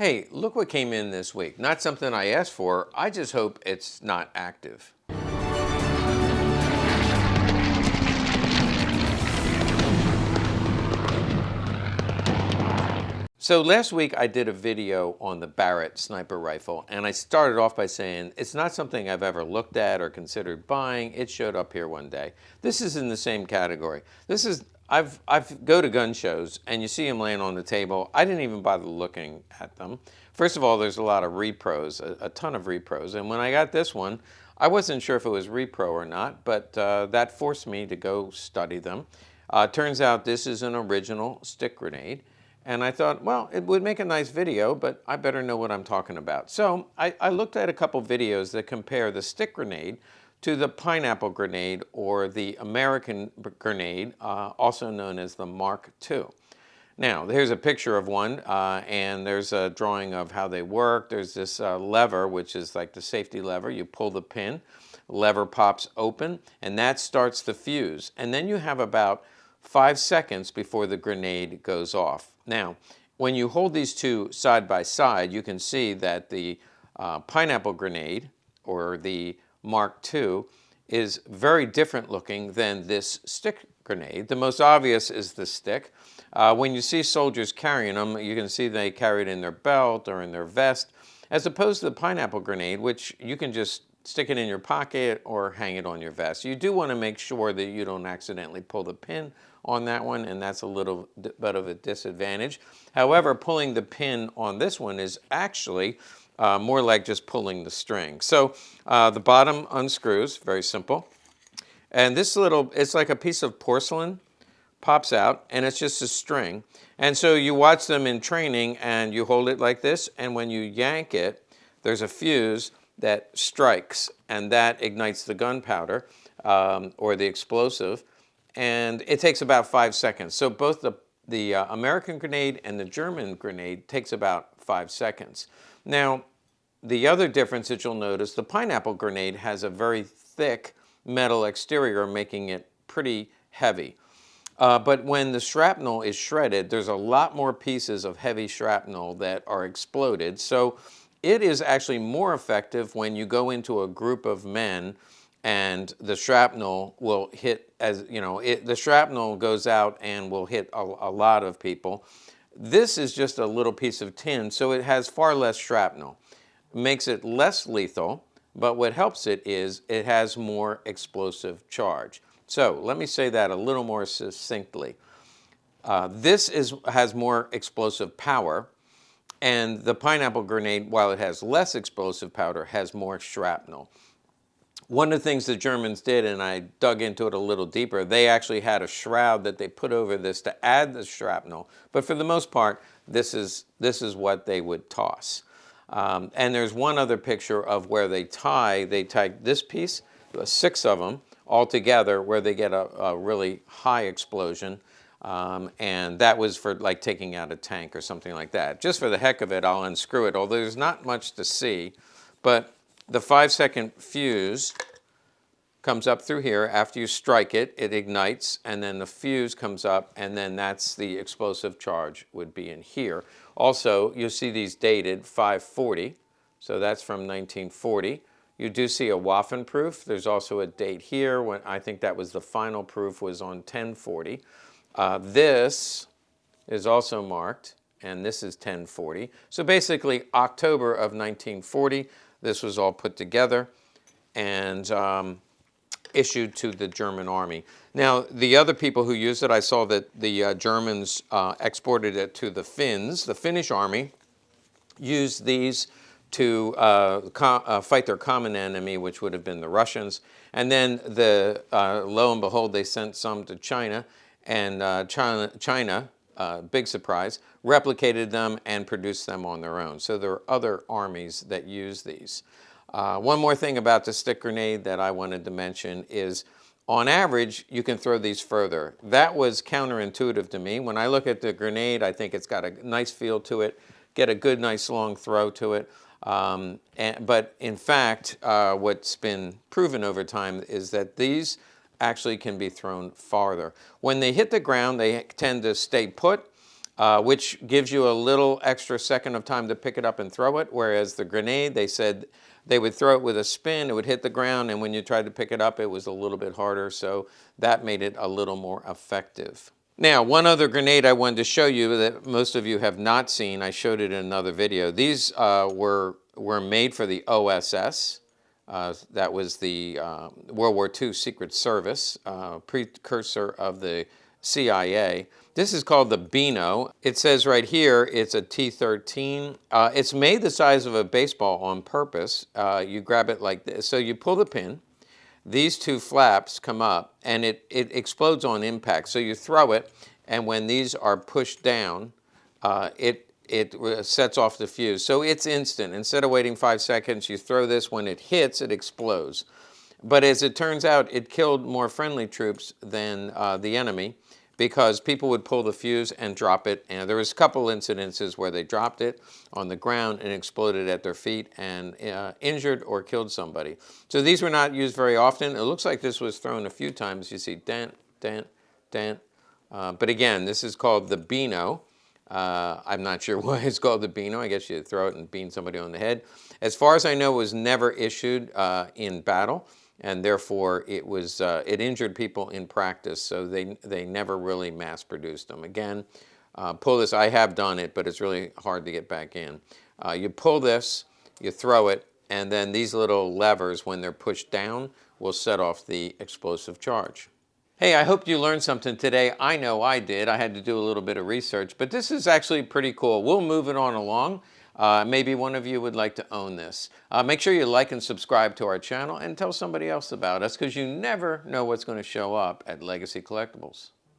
Hey, look what came in this week. Not something I asked for. I just hope it's not active. So last week I did a video on the Barrett sniper rifle, and I started off by saying it's not something I've ever looked at or considered buying. It showed up here one day. This is in the same category. This is I've go to gun shows and you see them laying on the table. I didn't even bother looking at them. First of all, there's a lot of repros, a ton of repros, and when I got this one, I wasn't sure if it was repro or not, but that forced me to go study them. Turns out this is an original stick grenade. And I thought, well, it would make a nice video, but I better know what I'm talking about. So I looked at a couple videos that compare the stick grenade to the pineapple grenade or the American grenade, also known as the Mark II. Now, here's a picture of one, and there's a drawing of how they work. There's this lever, which is like the safety lever. You pull the pin, lever pops open, and that starts the fuse. And then you have about 5 seconds before the grenade goes off. Now, when you hold these two side by side, you can see that the pineapple grenade, or the Mark II, is very different looking than this stick grenade. The most obvious is the stick. When you see soldiers carrying them, you can see they carry it in their belt or in their vest, as opposed to the pineapple grenade, which you can just stick it in your pocket or hang it on your vest. You do want to make sure that you don't accidentally pull the pin on that one, and that's a little bit of a disadvantage. However, pulling the pin on this one is actually more like just pulling the string. So the bottom unscrews, very simple. And this little, it's like a piece of porcelain, pops out, and it's just a string. And so you watch them in training, and you hold it like this, and when you yank it, there's a fuse that strikes, and that ignites the gunpowder or the explosive, and it takes about 5 seconds. So both the American grenade and the German grenade takes about 5 seconds. Now, the other difference that you'll notice, the pineapple grenade has a very thick metal exterior, making it pretty heavy. But when the shrapnel is shredded, there's a lot more pieces of heavy shrapnel that are exploded. So it is actually more effective when you go into a group of men and the shrapnel will hit, as you know, the shrapnel goes out and will hit a lot of people. This is just a little piece of tin, so it has far less shrapnel. It makes it less lethal, but what helps it is it has more explosive charge. So let me say that a little more succinctly. This has more explosive power, and the pineapple grenade, while it has less explosive powder, has more shrapnel. One of the things the Germans did, and I dug into it a little deeper, they actually had a shroud that they put over this to add the shrapnel. But for the most part, this is what they would toss. And there's one other picture of where they tie this piece, 6 of them, all together, where they get a really high explosion. And that was for like taking out a tank or something like that. Just for the heck of it, I'll unscrew it, although there's not much to see. But the 5-second fuse comes up through here. After you strike it, it ignites, and then the fuse comes up, and then that's the explosive charge would be in here. Also, you'll see these dated 540, so that's from 1940. You do see a Waffen proof. There's also a date here when I think that was the final proof was on 1040. This is also marked, and this is 1040. So basically, October of 1940, this was all put together and issued to the German army. Now, the other people who used it, I saw that the Germans exported it to the Finns. The Finnish army used these to fight their common enemy, which would have been the Russians. And then, lo and behold, they sent some to China, and China, big surprise, replicated them and produced them on their own. So there are other armies that use these. One more thing about the stick grenade that I wanted to mention is, on average, you can throw these further. That was counterintuitive to me. When I look at the grenade, I think it's got a nice feel to it, get a good, nice long throw to it. But in fact, what's been proven over time is that these actually can be thrown farther. When they hit the ground, they tend to stay put. which gives you a little extra second of time to pick it up and throw it, whereas the grenade, they said they would throw it with a spin, it would hit the ground, and when you tried to pick it up, it was a little bit harder, so that made it a little more effective. Now, one other grenade I wanted to show you that most of you have not seen, I showed it in another video. These were made for the OSS. That was the World War II Secret Service, precursor of the CIA. This is called the Beano. It says right here it's a T13. It's made the size of a baseball on purpose. You grab it like this. So you pull the pin. These two flaps come up, and it explodes on impact. So you throw it, and when these are pushed down, it sets off the fuse. So it's instant. Instead of waiting 5 seconds, you throw this. When it hits, it explodes. But as it turns out, it killed more friendly troops than the enemy, because people would pull the fuse and drop it. And there was a couple incidences where they dropped it on the ground and exploded at their feet and injured or killed somebody. So these were not used very often. It looks like this was thrown a few times. You see dent, dent, dent. But again, this is called the Beano. I'm not sure why it's called the Beano. I guess you throw it and bean somebody on the head. As far as I know, it was never issued in battle, and therefore it injured people in practice, so they never really mass-produced them. Again, pull this. I have done it, but it's really hard to get back in. You pull this, you throw it, and then these little levers, when they're pushed down, will set off the explosive charge. Hey, I hope you learned something today. I know I did. I had to do a little bit of research, but this is actually pretty cool. We'll move it on along. Maybe one of you would like to own this. Make sure you like and subscribe to our channel and tell somebody else about us, because you never know what's going to show up at Legacy Collectibles.